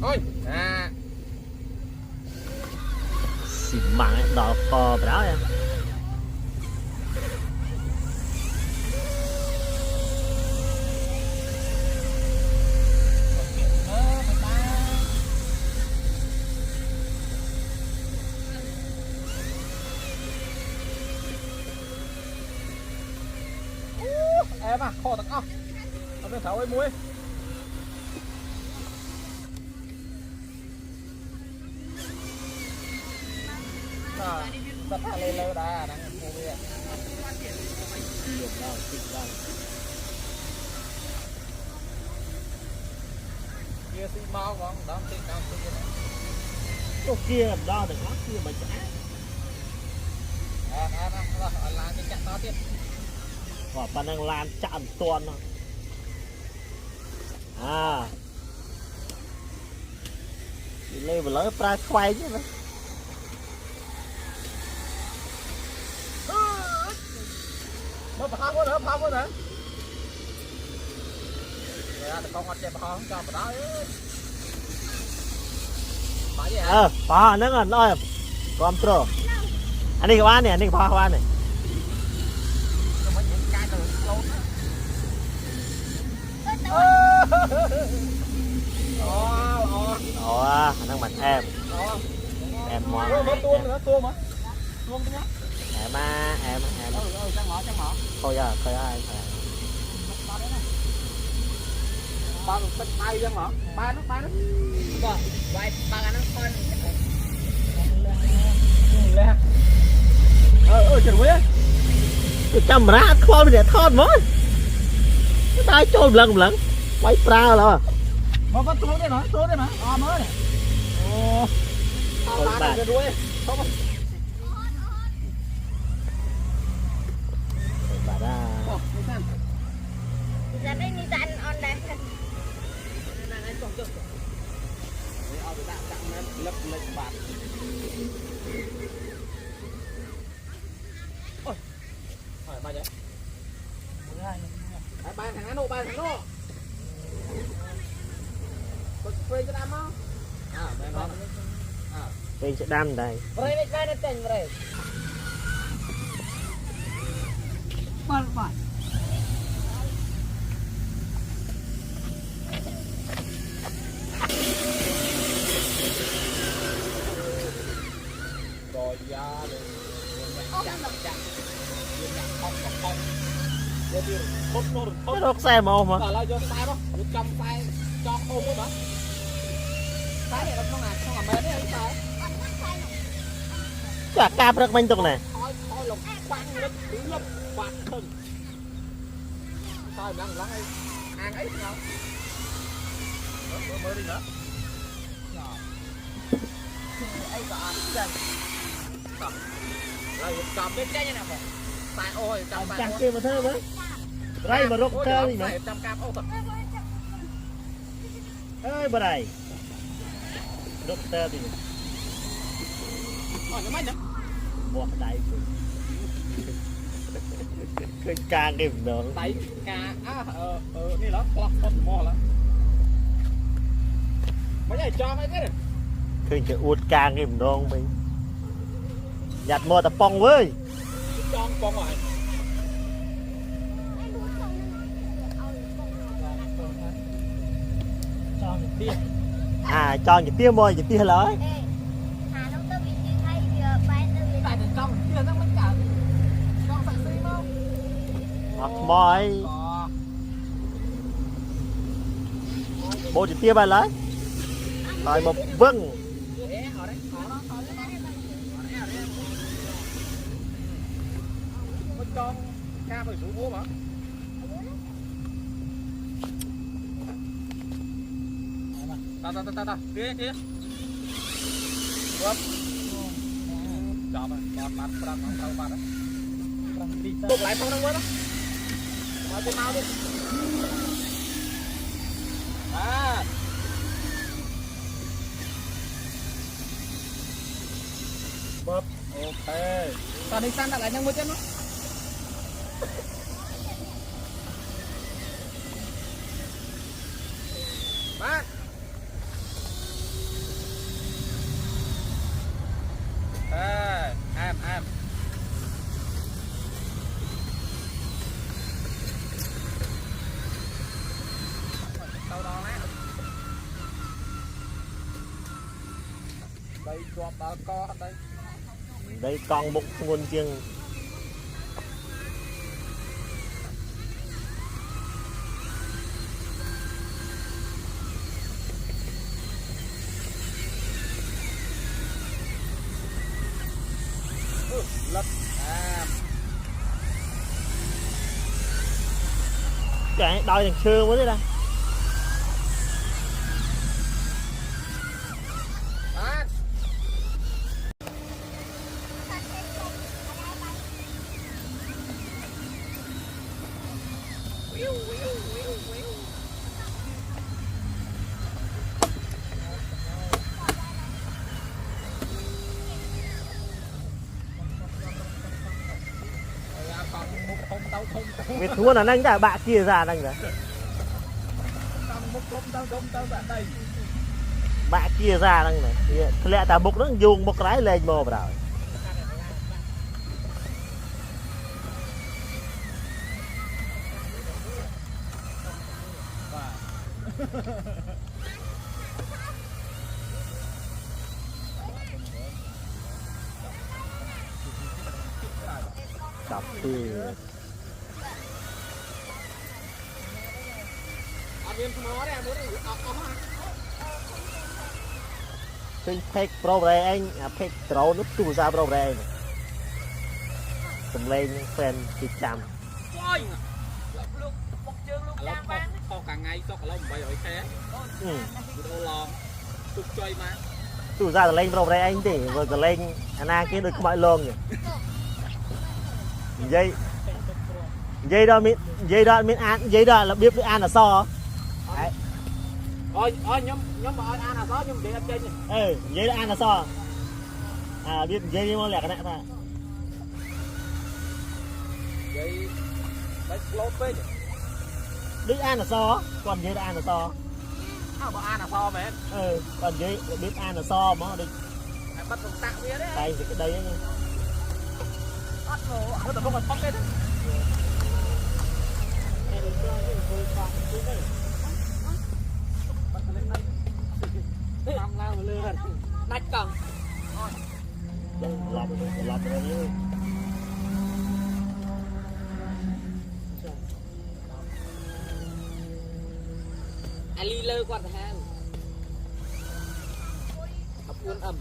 ôi à xì măng đỏ cò đó em em à kho tắc ốc ở bên thảo ấy muối tất cả lên lâu đá đang mua về kia xi mau con đón tiền cao tiền này cô kia đo được lắm kia mà chả em rồi là cái chặt to tiếp quả pan đang lan chạm tuôn à đi lên và lấy pra khoai chứ đấy nó phá quá nữa dạ con ngọt chè phá không cho vào đó phải vậy hả phá nó ngon rồi con pro anh đi qua này anh đi qua này đang mặt em món em thôi giờ coi ai ba một bánh tay dân hả ba nó rồi quay ba nó con trời ơi chăm ra không để thon mới cái tay trôi lần quay pra là mà con xuống đây mà mới này ô ba nó đuôi không bà ra ra đây đi ăn on đây lấp lên bạt ôi hỏi ba vậy ba thằng nó có spray cho đam không mẹ nó đây sẽ đam đây spray nó tên rồi bạn rồi ra cái đốt xe mà ôm hả là cho sai đó trong tay cho ôm đó cái này nó làm mệt đấy sao chả cạp được mình tục này thôi lục quăng lên lấp quạt thân thôi lắng ấy ăn ấy nào mới đi nữa ấy gọi dần rồi cầm bên đây như nào vậy tại ôi chặt kia mà thơm ấy đây mà rốt thơm gì mà ơi bà này rốt thơm gì một đại cái càng điểm đó tay cáนี่เหรอคล็อกหม้อแล้วไม่ใช่จอไม่ได้ คือจะอุดกลางđiểm đó mình nhặt mò tập pong với cho con rồi cho những tia mồi những tia lói mồi bộ những tia bài lói rồi một vâng con ca phải rủ bố mà ta kia Vâng. Chọn rồi, còn bạn đang không đâu bạn đó. Buộc lại không đâu quá đó. Nói cái mau đi. À. Bóp. Ok. Ta đi sang đặt lại nhanh một chân đó. Bác. đây cho bao co đây đây con bụng nguồn chiêng lật chạy đòi thằng xương mới đây nè vì thua là anh đã bạ kia ra anh rồi bạ kia ra anh này lẽ ta bục nó dùng một cái lên mồ vào rồi đọc thì trên page pro đây anh page pro nút tu ra pro đây cầm lên fan chị chăm càng ngày cho cả lông bay ở xe đồ lon tục chơi mà tu ra lên pro đây anh thì rồi còn lên anh kia được mọi lon nhỉ dây đó miễn ăn dây đó là biết với ăn là so đấy ôi nhóm mà ăn là so nhưng để ăn trên dây đó ăn là so biết dây mà lẹ cái này ta dây bánh lốp ấy biết ăn là so còn dây đó ăn là so mà ăn là so mẹ còn dây biết ăn là so mà đi bắt đầu tặng bia đấy tay thì cái đây ấy nó tập không còn cái đấy làm lao mà lừa đánh cần lọt rồi nhé Ali lơ quạt hàng học quân ẩm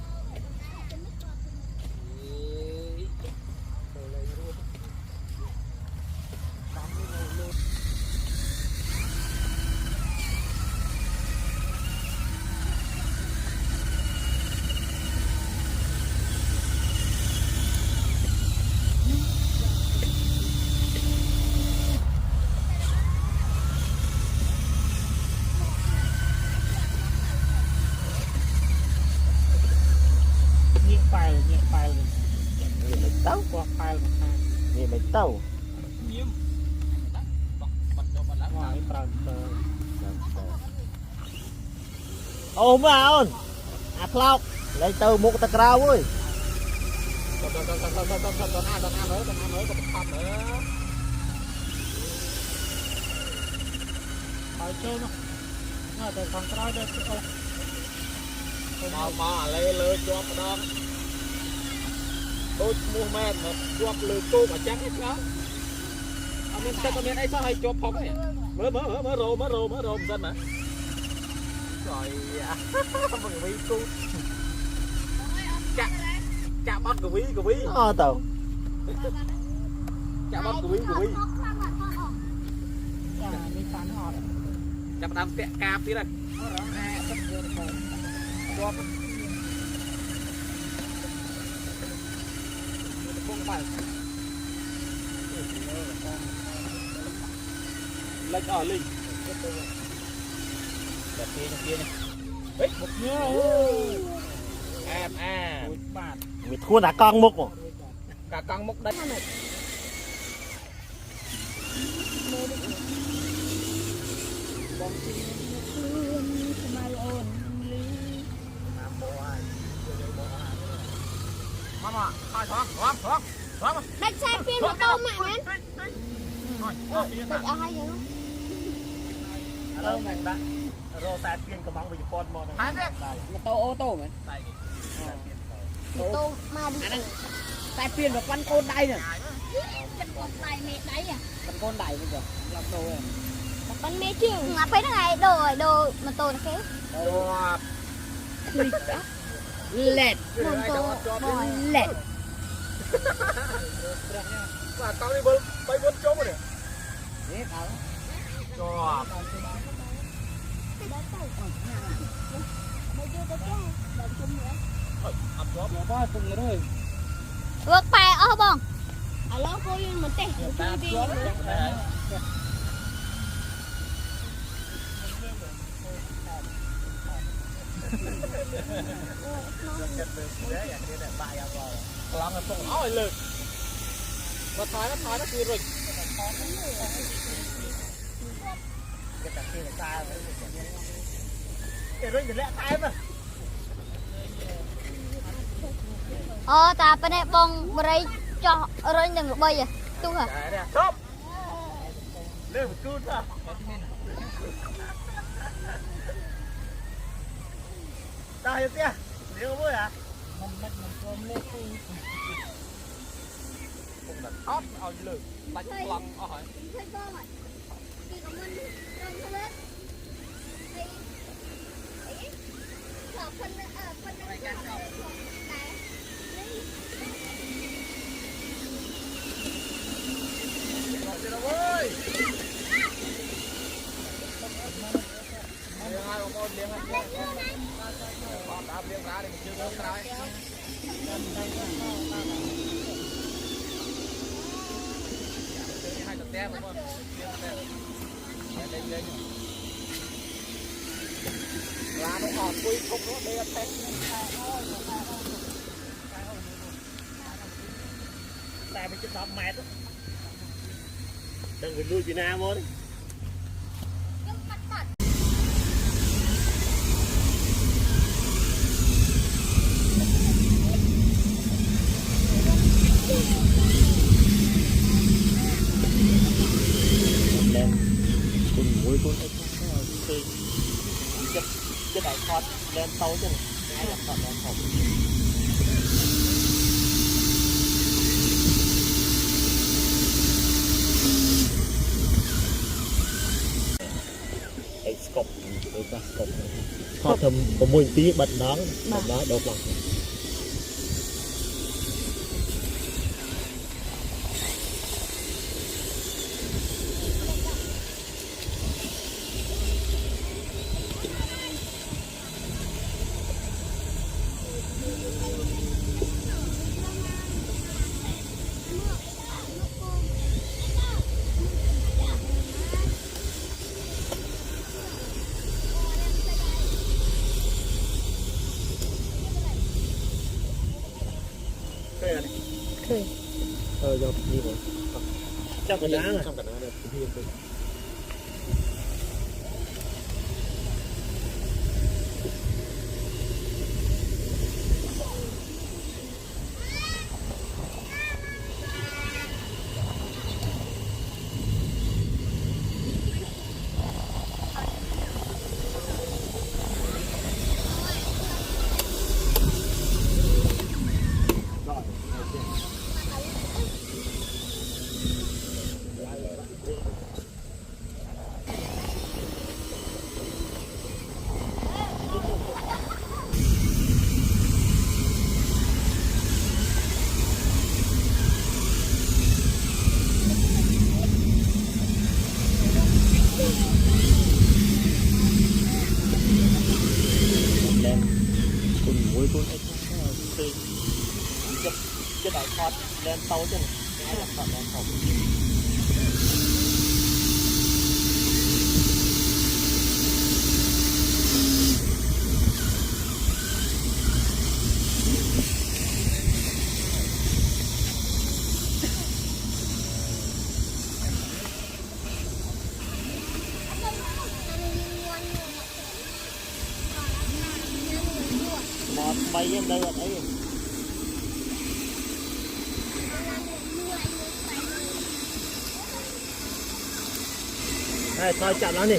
tàu qua file một hai gì mấy tàu nhiễm bật cho bật lá ngoài ôm vào plọc lấy tàu một tờ cao ơi còn ăn nữa còn nữa ở trên nó từ còn cái đây mà lơ cho đó đôi mua men mà cho lừa cô mà trắng hết đó anh em sẽ có miếng ấy sao hay cho phong ấy mở rồ dân mà rồi mừng vi cô chạm bắt của vi tàu chạm bắt của vi chạm đam tẹt cạp tí này lệch ở linh đẹp kia này một nhớ em mình thua đã con mục rồi cả con mốc đấy mama hai thoáng đánh xe phim nó đâu mà anh đánh ở hai giờ đâu mình đã rô xa tiên có bóng với con mòn hai đấy tô ô tô mà đây tô mà đi tại phiền và quanh côn đây nè chân con tay mẹ đấy à quanh côn đẩy bây giờ làm đồ này con mẹ chứ ngáp ấy này đồ mà tô nó kéo lẹt mồm tô bòi lẹt và tao đi bơi bay bơi chó mà nè thế tao cho ập chó có từng rồi vượt bài ở bông ở lâu cô yên mình tè đi làm là tụng áo lực mà thái nó kia rồi cái tập kia là sai rồi cái rồi lẹ thái mà ta bên đây bông đây cho rồi đừng bay à tung hả stop lên một chút thôi tao hiểu chưa liêu vui à cũng là top ao lực đánh lăng ở hỏi ơi hai con liếng con đáp liếng ra thì mình chưa có cái hai tầng tem đúng không lên là nó ọt quy không nó đen thế tại mình chụp đọc mệt đừng có nuôi Việt Nam thôi lên cùng mũi con ấy chơi cái đại thoát lên tàu chứ này là thoát lên phòng cột đối ta cột họ thầm có mùi tí bật đó đột lòng do như vậy trong cái đá này trong cái đá này thì cái đại thoát lên tàu chứ này là thoát lên phòng một bay em đây là thấy này thôi chặn nó đi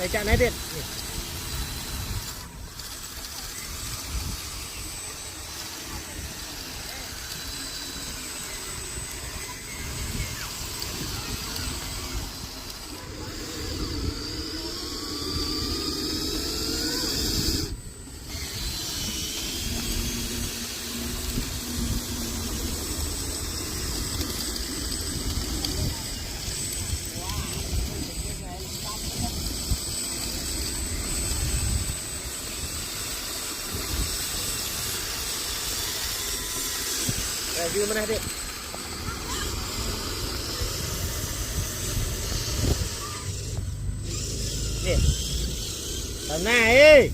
này chạm này điện view mana dek ni này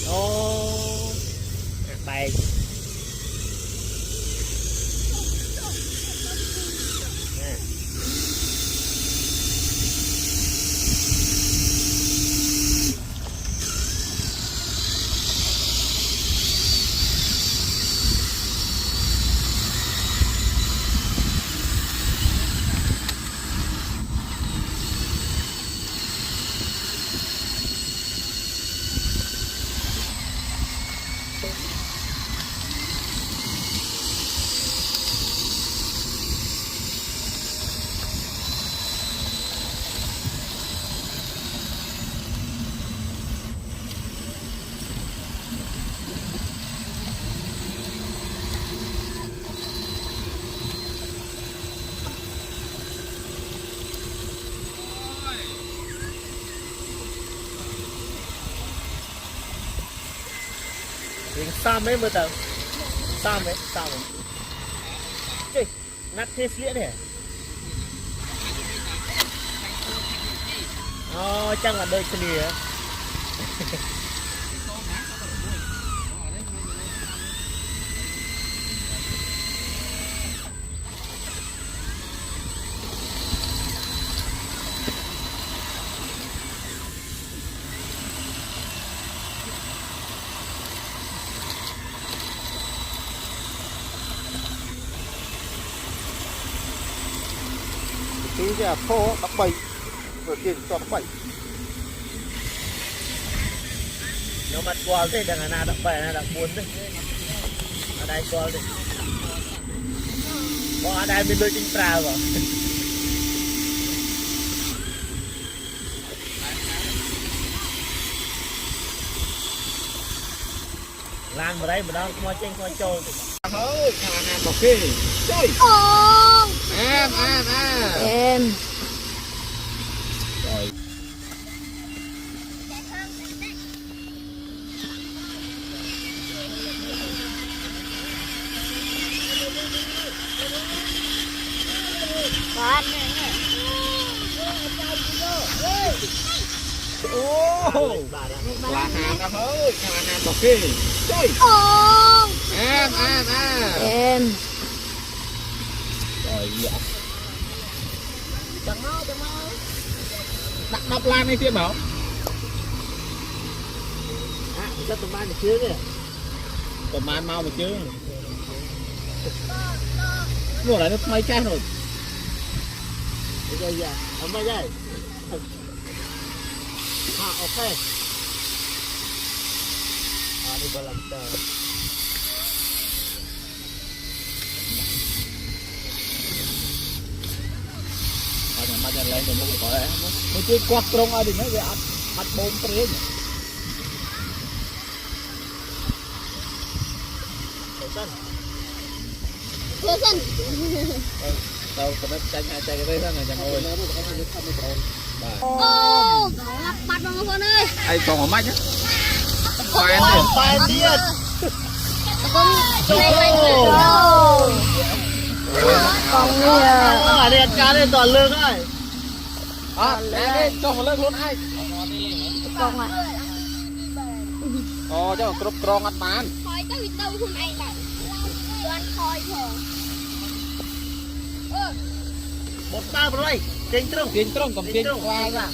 oh baik Sam ấy mới tao Sam ấy Ê, nát thế xịa này chẳng là đôi chân nìa tí là thô đắp bầy rồi tiền cho đắp bầy nó mặt qual thế đằng nào đập bè nào đập buồn đấy ở đây qual đấy bỏ ở đây mình đôi chính trà vào lan vào đây mà đâu có chênh có trôi ơi hàng bọc kia chơi em rồi con là hàng ơi hàng bọc kia chơi em rồi dạ chẳng mau đặt đập lan này tiếp bảo sao tụi bạn chưa kìa còn mai mau mà chứ mua lại nó mấy cái rồi bây giờ dạ ông bây giờ ok đi vào làm tờ mà nhà lên thì nó có đấy nó chỉ quạt trong ai thì nó về ăn bông tươi Listen. đâu có mấy chanh hai chanh cái đấy là chẳng ngồi Ô, ngập mặt vào con ơi. ai còn ở mách á bài điên Con nhiều. ở đây ăn cá đây toàn lương ơi đây cho một lần luôn ai Con ạ. cho cướp tròn ăn bán Khói tao bị đâu hôm nay này. Ăn khói thôi. một bao rồi trên trông cầm trên qua ra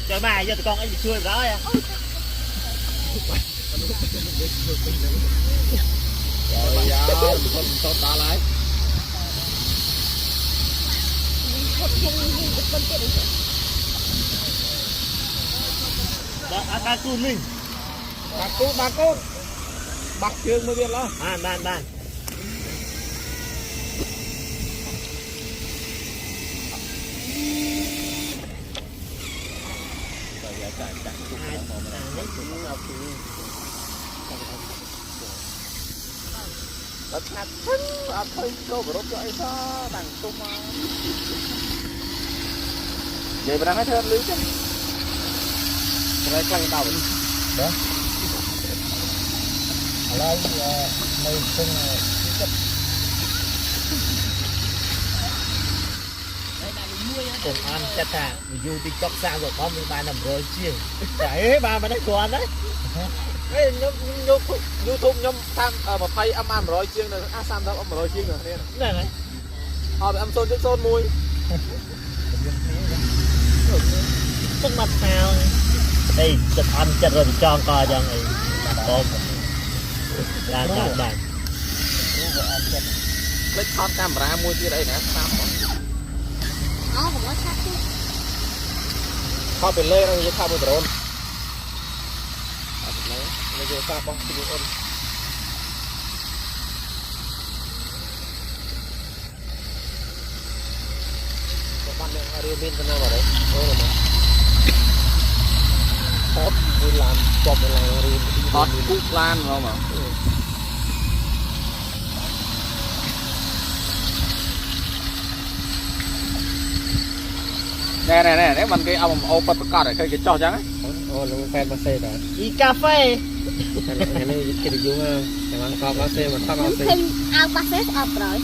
trời mày giờ tụi con anh bị chui đó à rồi dạ con cho ta lại Đã cùn mình. bà cút bắt chương mới biết lo Ban. đất ngắt thân thôi đâu có đốt cho ai sao đằng tung mà vậy mà đang hết hơn lưới chứ Rồi quay đầu đó. Ở đây mình không cùng ăn chắc à dù TikTok sao rồi có mình 3 năm rồi chiều đấy ba mà đấy còn đấy cái YouTube nhóm tham mà phay âm rồi chiêng này sam đâu âm rồi chiêng rồi này này họ bị âm xôn mùi tức mặt sao đây chụp ăn chặt rồi cho coi cho người tôm là bạn lấy hot camera mùi kia đây nè samผมว่าชัดที่ họ bị lê nó như tham một drone bây giờ ta bong chịu ôn bạn này ở bên bên nào vào đấy rồi mà hot vui làm chọc lại rồi hot cúc lan không mà nè nếu mình cái ông ô bật cọt này cái trò trắng ô nó fan mà xe rồi y cà phê cái này cái gì cũngแต่มันก็มาเซ่มันต้องเอาเซ่ ขึ้นเอาปลาเซสออกเลย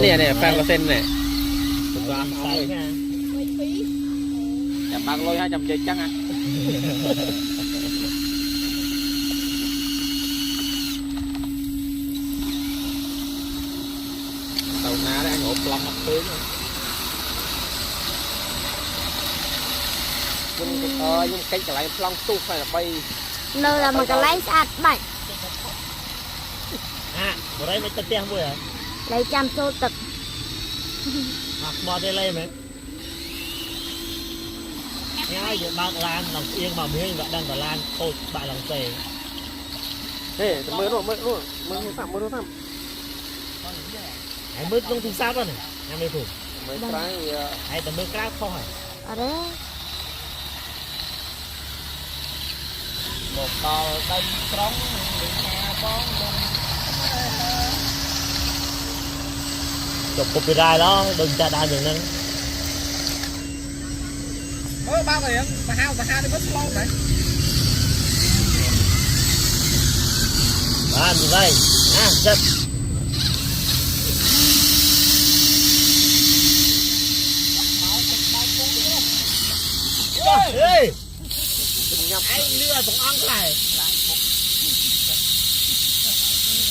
เนี่ยแฟนมาเซ่เนี่ยถูกต้องใส่ chạm bạc lôi 200 chơi trắng à tàu ná đấy anh ốp lòng mặt tướng nhưng cái lại long tu phải là bay nơi là một cái lái sạch bạch บ่ได้ไม่ตะเตียงบ่เหรอ lấy trăm xô tực บ่ได้เลยมั้ยง่ายอยู่บางร้านหลังเอียงมาเมืองดังกับร้านโคตรบาหลังเซ่ nè mới phạmไอ้มืดลงทุนซับอ่ะนี่ยังไม่ถูก mấy cái ไอ้แต่มือกล้าเข้าให้ ở đấy một tàu tay trống đi nhà con จบกดได้แล้วดึงจะได้อย่างนั้น bao tiền mà hao đi mất lâu này บ้านอยู่ไรจัดเฮ้ยไอ้เรือของอังไข่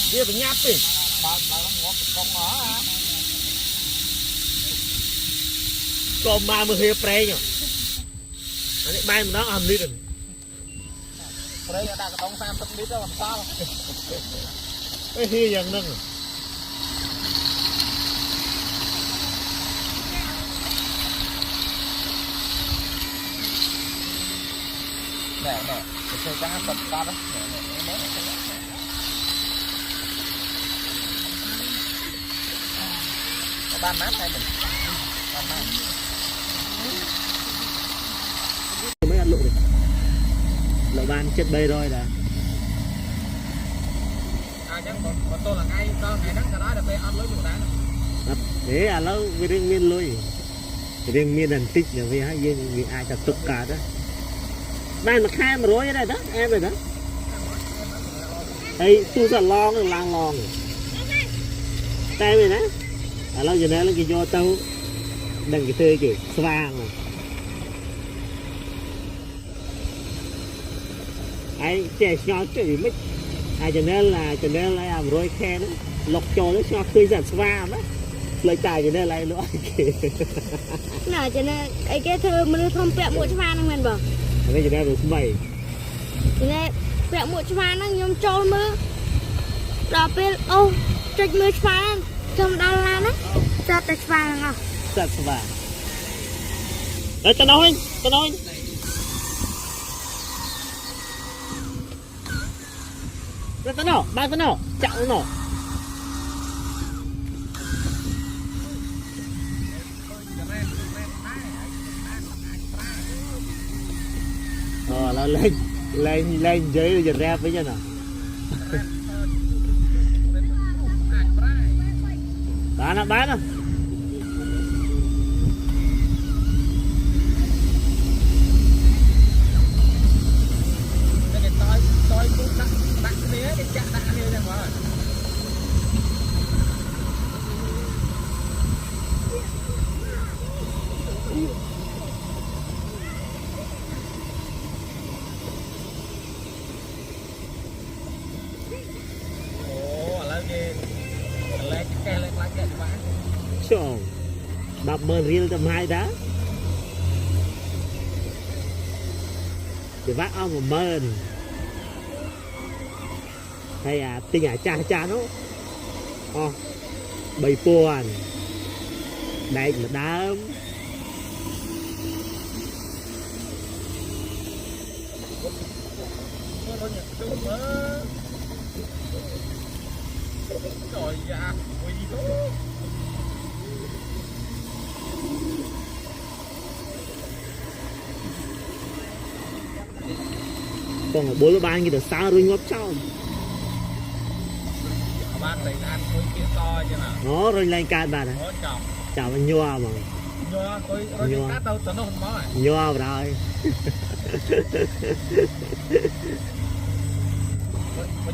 เรือเป็นยับปิกลมมาเมื่อเฮียเปรย์เนี่ยอันนี้ใบมันน้องอัมลิด đây là cái đống 30 lít đó làm sao ไอ้เฮียอย่างนั้น nè cái xe trắng tập ta đó có ban mát hay mình ban mát mấy ăn lụi lợn ban chết bay rồi đã chứ còn tôi là ngay có ngày nắng cái đó là phải ăn lưới lụa đá để lâu vì riêng miên lôi riêng miên đàn tích là vì hai viên vì ai chặt tục cả đó ban mà khai mà rối đây đó em rồi đó đây tu sợ lon lang lon tay mày đó lâu giờ này là cái do tao đằng cái thơi kì vàng này ai trẻ nhỏ cái mấy ai cho nên là làm rồi khen đó lọc cho nó cho khơi giật vàng đó lời tài cho nên lại nữa nào cho nên cái thơ mà không bẹo mũi cho man mình bảo bây giờ đang được mày cho nên bẹo mũi cho man nó nhom trôi mưa đỏ bên ô trịch mưa cho man trong đau lan á cho trịch vàng à giật vàng đấy tao nói tao nọ ba tao nọ chặn nọ là lên giấy rồi ra với nhau nào bán à Chồng bạp mờ riêng tầm 2 đã thì vác ông một mờn hay à tình cha nó bầy buồn đây là đám rồi dạ quỳ đó còn ở 4 ban gì được sao rồi ngóp cho ban này ăn tôi kia to chứ nào nó rồi lên cạn bạn này chào anh nhòa mà nhòa tôi rồi cắt đâu tao nó không nói nhòa rồi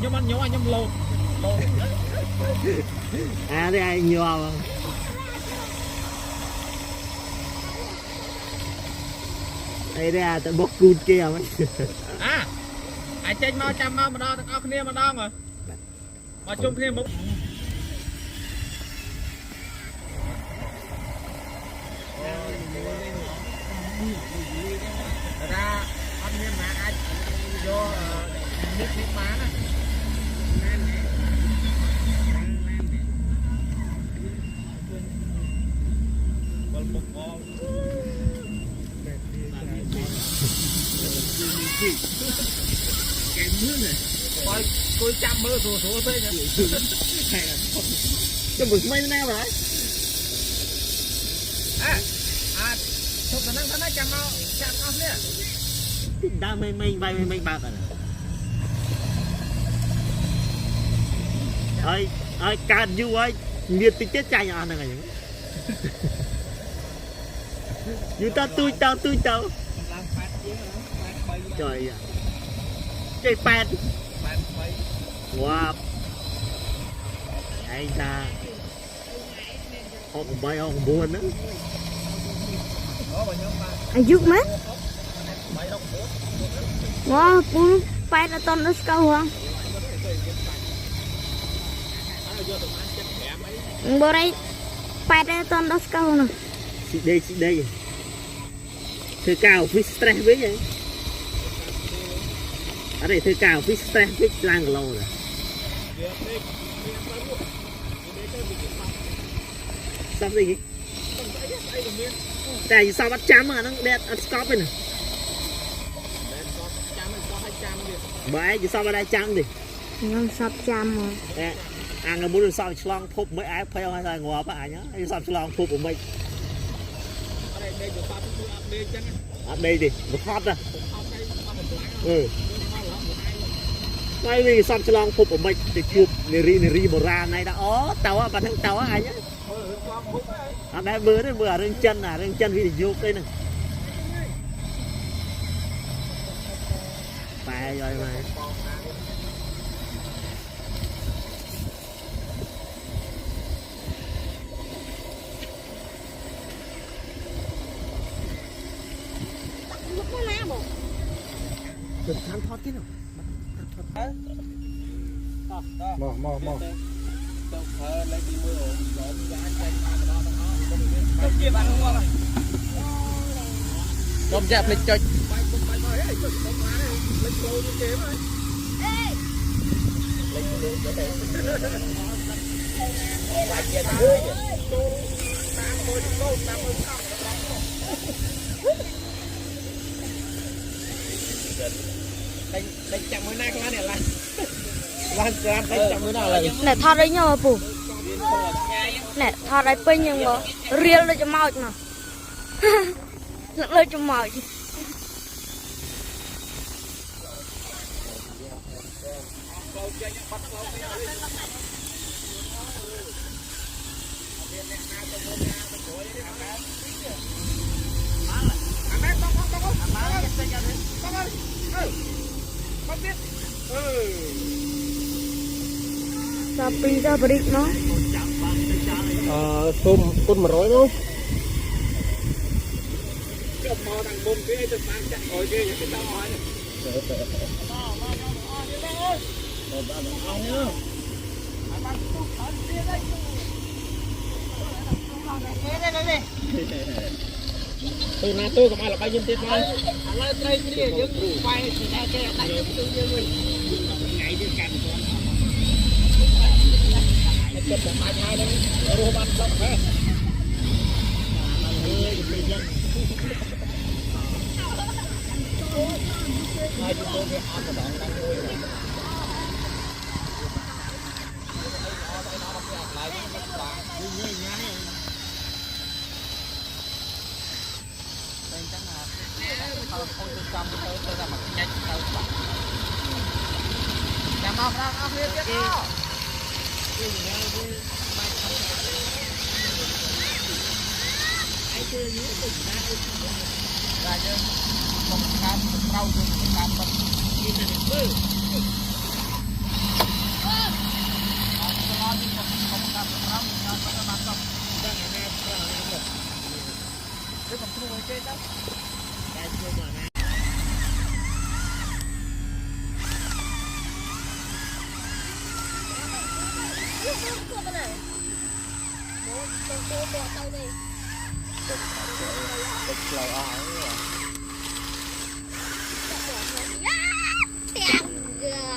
nhóm anh nhóm lột à đây ai nhòa mà đây ra tao bốc cùn kia mấy à ai chơi mau chăm mau mà đo tao ao kia mà đo rồi mà chung kia một ra ăn miếng mà ai vô nước bán á cái mưa này coi tôi chăm mơ số thế nhỉ cho bực mấy nào vậy chụp cái năng chăm mau nè đa mình bạc rồi ơi cạn du ơi miệt thì chết chai nhà này cái gì dù tao trời ạ chơi pad wow anh ta họ cũng bay họ cũng buồn đó anh giúp mấy wow pun phải là ton nó câu không bữa đây phải là ton nó câu nè chị đây thư cao với stress với vậy ở đây thư cao với stress với lang lâu rồi sao gì tại sao bắt chám mà nó đẹp ăn stop này bởi vì sao bắt đây chám gì nó sắp chăm rồi ăn là muốn được sao long phụp mấy ai phải hay là ngò phải nhá sao long phụp của mình đây đi một hot ra ngay vì sao long phụp của mình thì chụp neri bồ ra này đã tàu á bản thân tàu á ai nhá đây bữa đấy bữa rừng chân vì vô đây này phải rồi màทำทอดที่หนูมอดมแจบเลยจอยđây chạm mới nay con này lại Lan tràn cái chậm mới nào lại. Nè thọt đấy nhau bù. Nè thọt đấy pin nhưng mà riêng lên cho màu mà. Lên cho màu. Sapi ra beri nó. Tôm con mà rói thôi. Từ nào tôi cũng ai là bay nhân tiết thôi. Lên đây cái gì quay thì ra cái tại chúng tôi như mình. Ngày đi cạnh con. Cái một hai hai đấy. Rồi bắt xong hết. Hai chúng tôi ăn một đoạn đang nuôi rồi.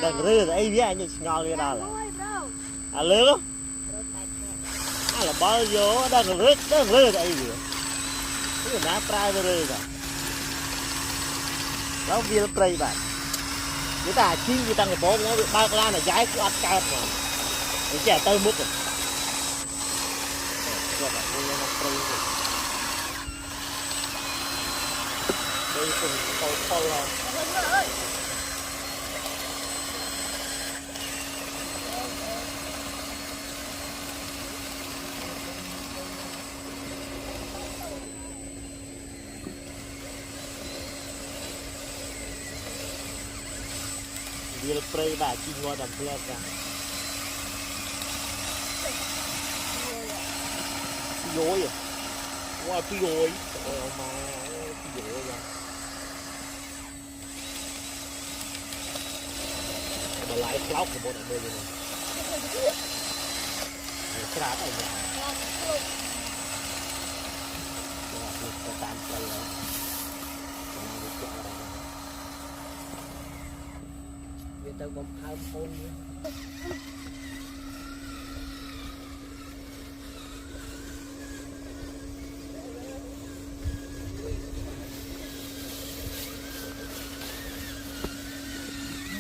Đừng rư ấy với anh ngò lên đó là. À lứa không? À là bao vô đừng rư ấy gì. Cái ná trai rư rồi. Đó viên trai bạn. Người ta chi người ta người bố nó bao la là giái của ăn cao mà. Để trẻ tơi mút rồi. Đây cùng câu là dia spray bà chi ngồi đầm phèn cả dối à qua cái dối mà cái dối ra mà lại khóc của bọn đây này cái đá này nhỉ cái tạm cây này tao bấm hai phone nữa.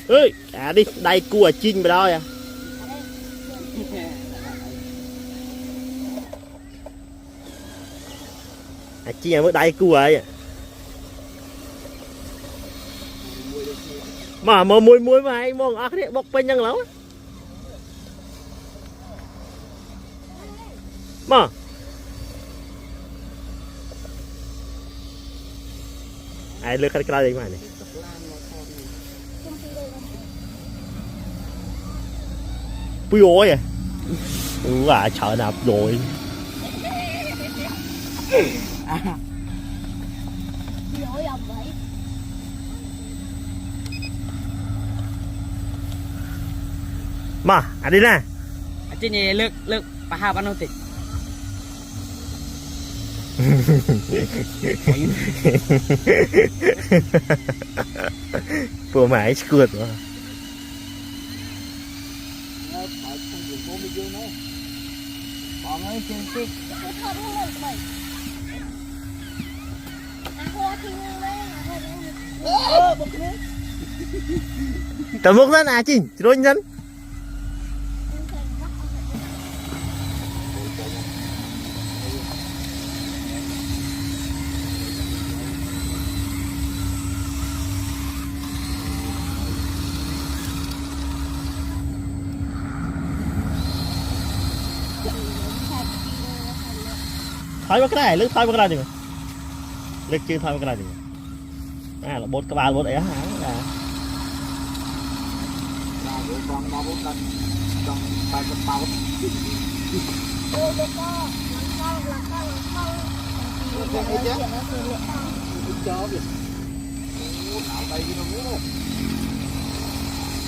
Ơi, đi, đây cua chinh vào đó à. Chinh mới đây cua ấy. Mà mùi mà anh mong ác đấy bọc bên nhân lắm mà ai lừa cái gì mà này bùi ôi à chờ nạp rồi mà đi nè chị nhỉ lực bà hà ban tịch vừa mãi cượt quá tao múc ra nè chị rồi nhân thôi bắt cái này lướt thôi bắt cái này đi lướt chưa thôi bắt cái này đi à là bột cái ba bột ấy hả là con bao bốn lần con tay con bao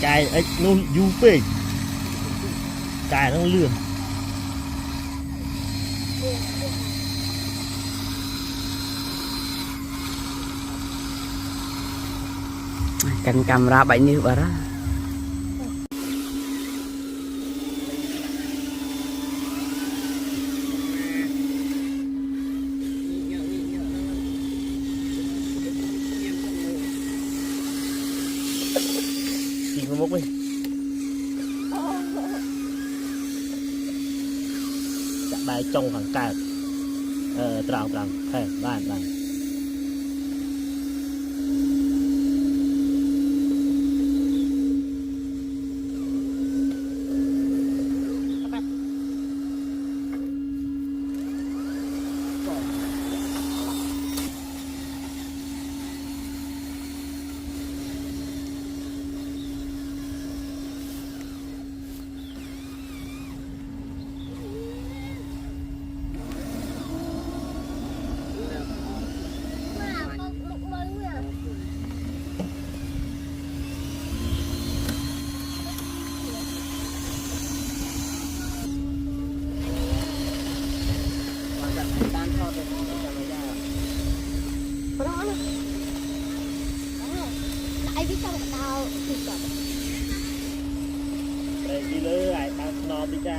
cài ấy nó du phê cài nó lươn Kan kamera baik ni bara. Tìm một mốc đi chặt bài trong khoảng cài trào thề bàn đi lưới lại tao nó đi ra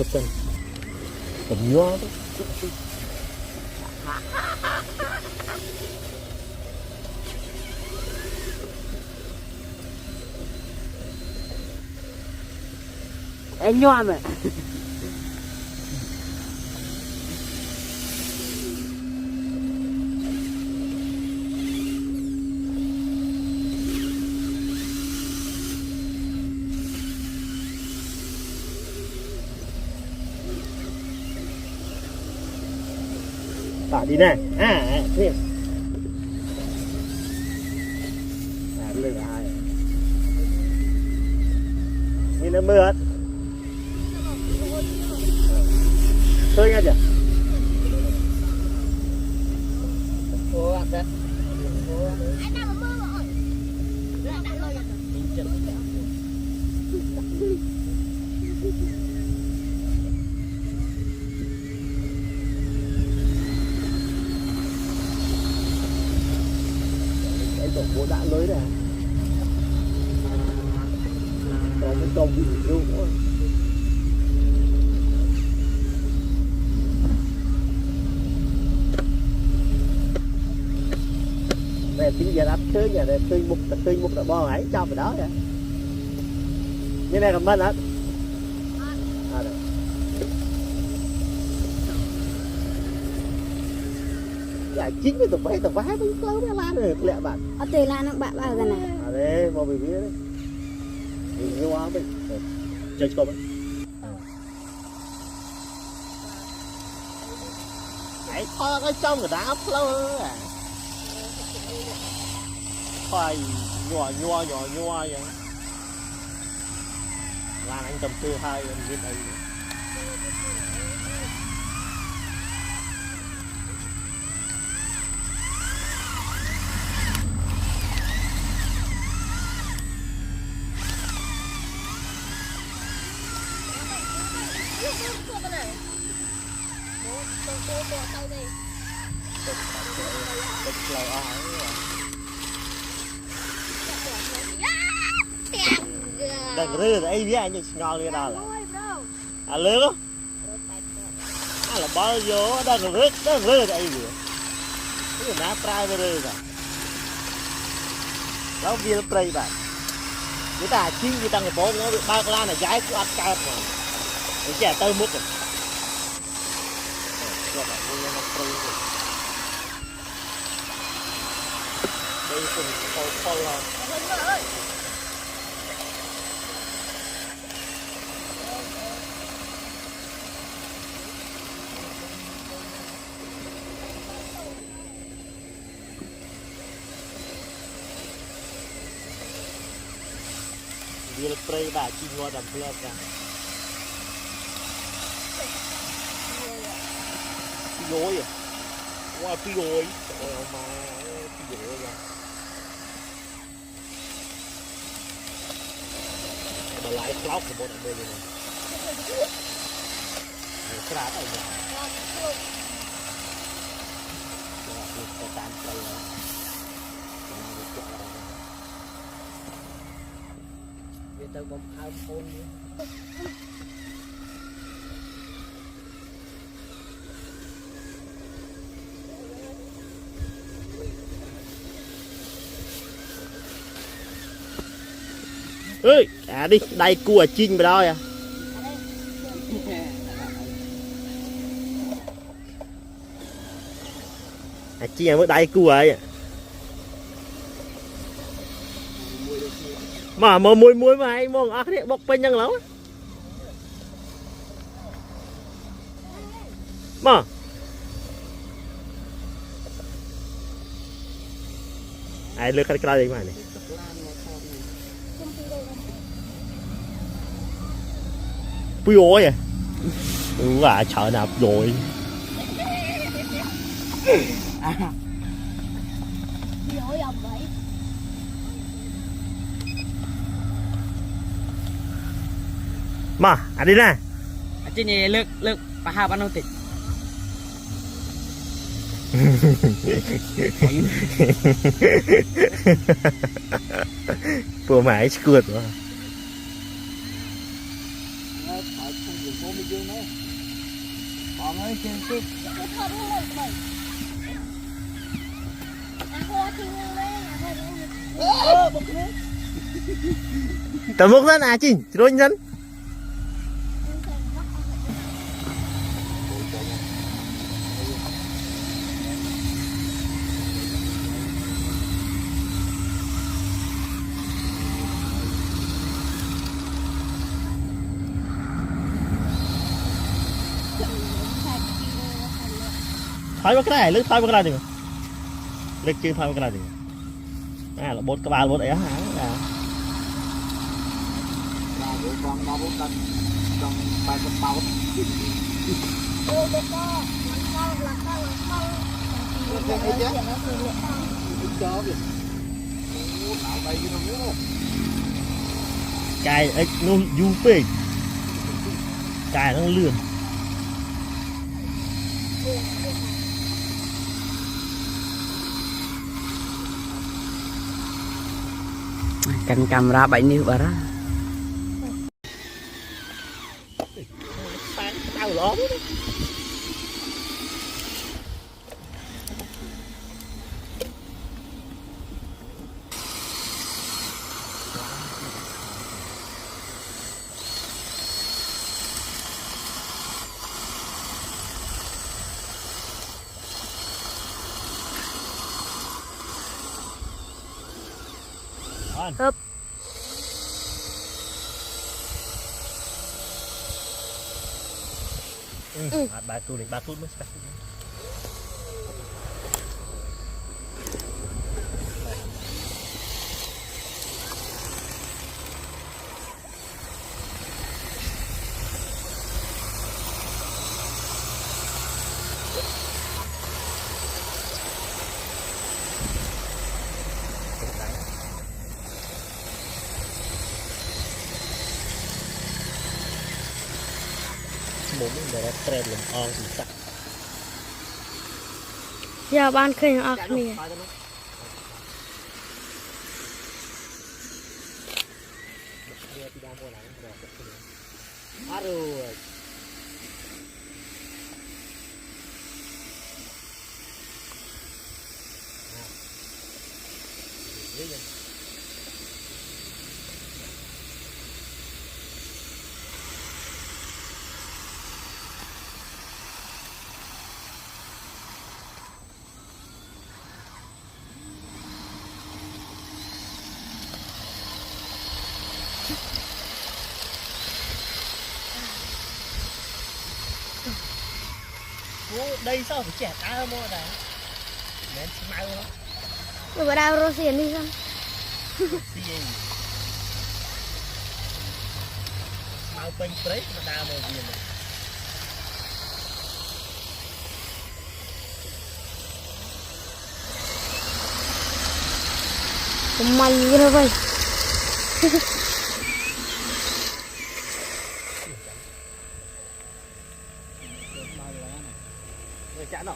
chụp chân cầm nhó Em nhom à. tả đi nè thêm lừa ai nhìn nó mưa thôi nghe chưa Ô anh đó. tổng bộ đã lưới này có cái công bị luôn nữa này tí giờ đắp chơi nhà này tươi mục là bo ấy cho vào đó vậy như này còn bên hết dạ chín cái tụi vái mới câu nó lan rồi lẹ bạn ở tề là nó bạn bao giờ này đây mau bị biết đấy nhiều quá bên chơi cho bên hãy thôi cái trong người ta ấp lâu à khoai nhua vậy lan anh tầm tư hai anh viên đây đừng rư ấy với anh ngon đi đâu là lứa là bao vô đừng rư ấy gì cái ná trai với rư rồi đó bia play bạn người ta chín người ta người bố nó ba la là giái của ăn cay mà cái trẻ tơ mút rồi đây cùng phô là dia spray bà chi ngồi đầm phơi ra gối à qua cái gối mà cái gối ra mà lại lóc của bọn đây này cái đá này cái tàn cây đó tao bom ao phun ơi đi đây cua chinh vào đó à chi mới đây cua ấy mà mùi mà hay mong ác đấy bọc bên nhân lắm mà ai lừa cái gì mà này bùi ôi à đúng là chợ nạp rồi mà đi nè chị nhỉ lực bà hà bạn không tịch vừa mãi cượt rồi tầm mốc lên à chị rồi nhân thôi vào cái này lướt thôi vào cái này được lướt chưa thôi vào cái này được à là bột cái ba bột ấy hả là con ba bột cân trong ba con bao cài ấy nó du phê cài nó lươn canh camera 7 นิ้วbà đó tao lỗ Hộp. Ba tu mới muốn để treo lồng ong thì chắc Giờ bạn khơi nó nè. aduh đây sao phải trẻ ta mua này nên mau lắm Rồi vào đâu rồi xiên đi xong. mau pin break mà đào một viên này Mày rồi vậy. người chả nọ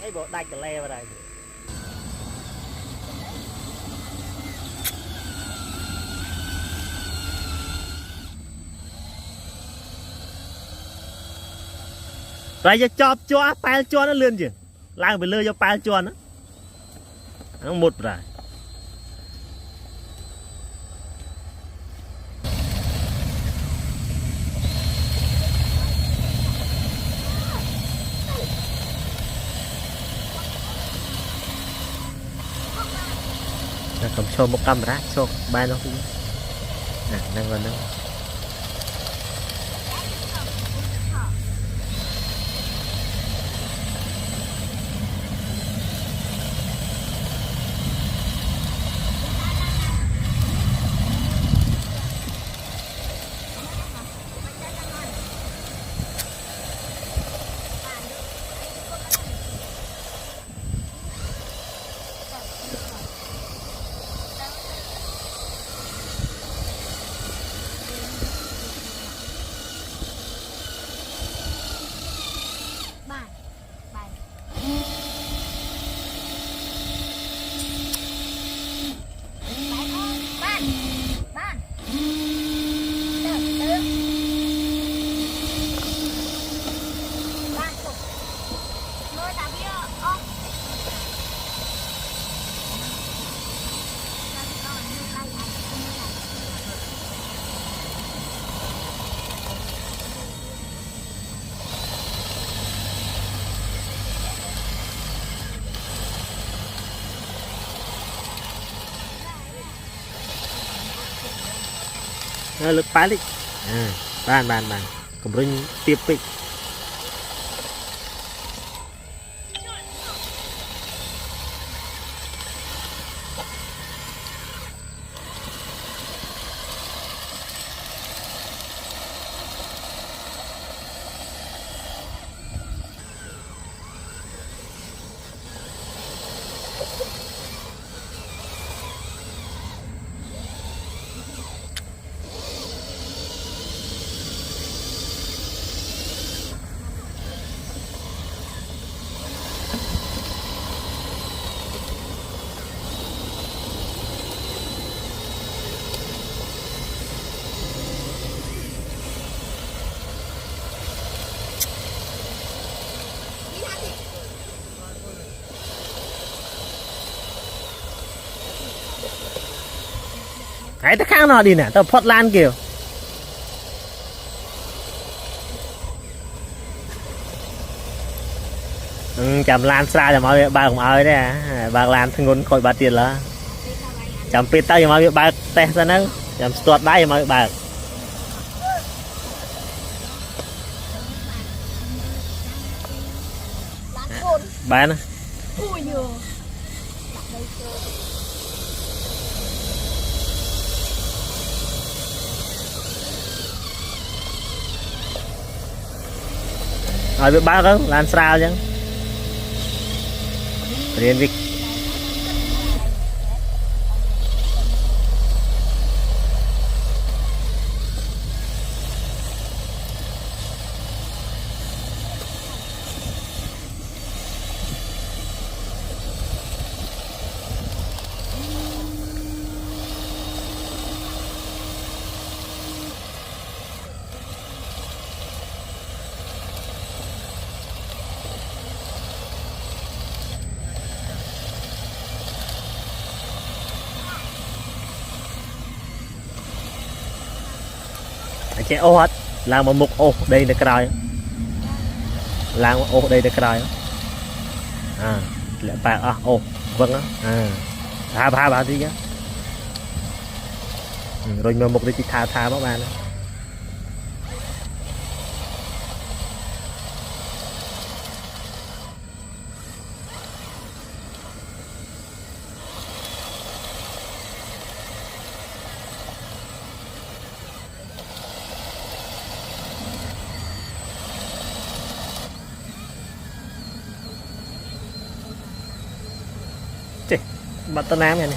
ấy bộ đạch le vào đây rồi giờ chọp cho pal cho nó lươn chứ lang phải lơ cho pal cho nó một rồi cầm show một camera show ba nó cũng nè đang còn đâu lực phá đi bàn cầm rinh tiếp đi cái ta khác nào đi nè tao phật lan kiểu chầm lan xa chầm ơi ba cũng ơi đấy à ba lan thằng ngôn coi ba tiền là chầm pít tay chầm ơi ba té ra nó chầm tuột đáy chầm ơi ba ba nó rồi với ba không lan sao chứ riêng việc che ô hết làm một mục ô đây là cái đài làm ô đây là cái đài à lại ba à ô vâng á à ba tí nhá rồi mà một đây chỉ tha các bạn bắt tao nám này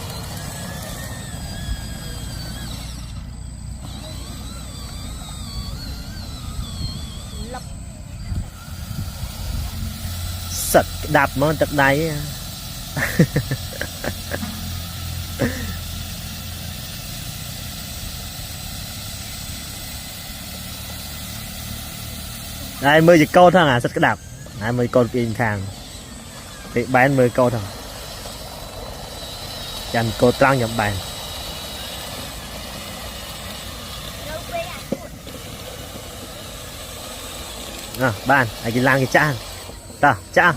sật đạp mà tật đáy đây 10 dịch câu thôi à sật cái đạp 20 con pin khang thì bán 10 câu thôi dành cô trăng nhầm bàn bàn ai cái lang cái cha ta cha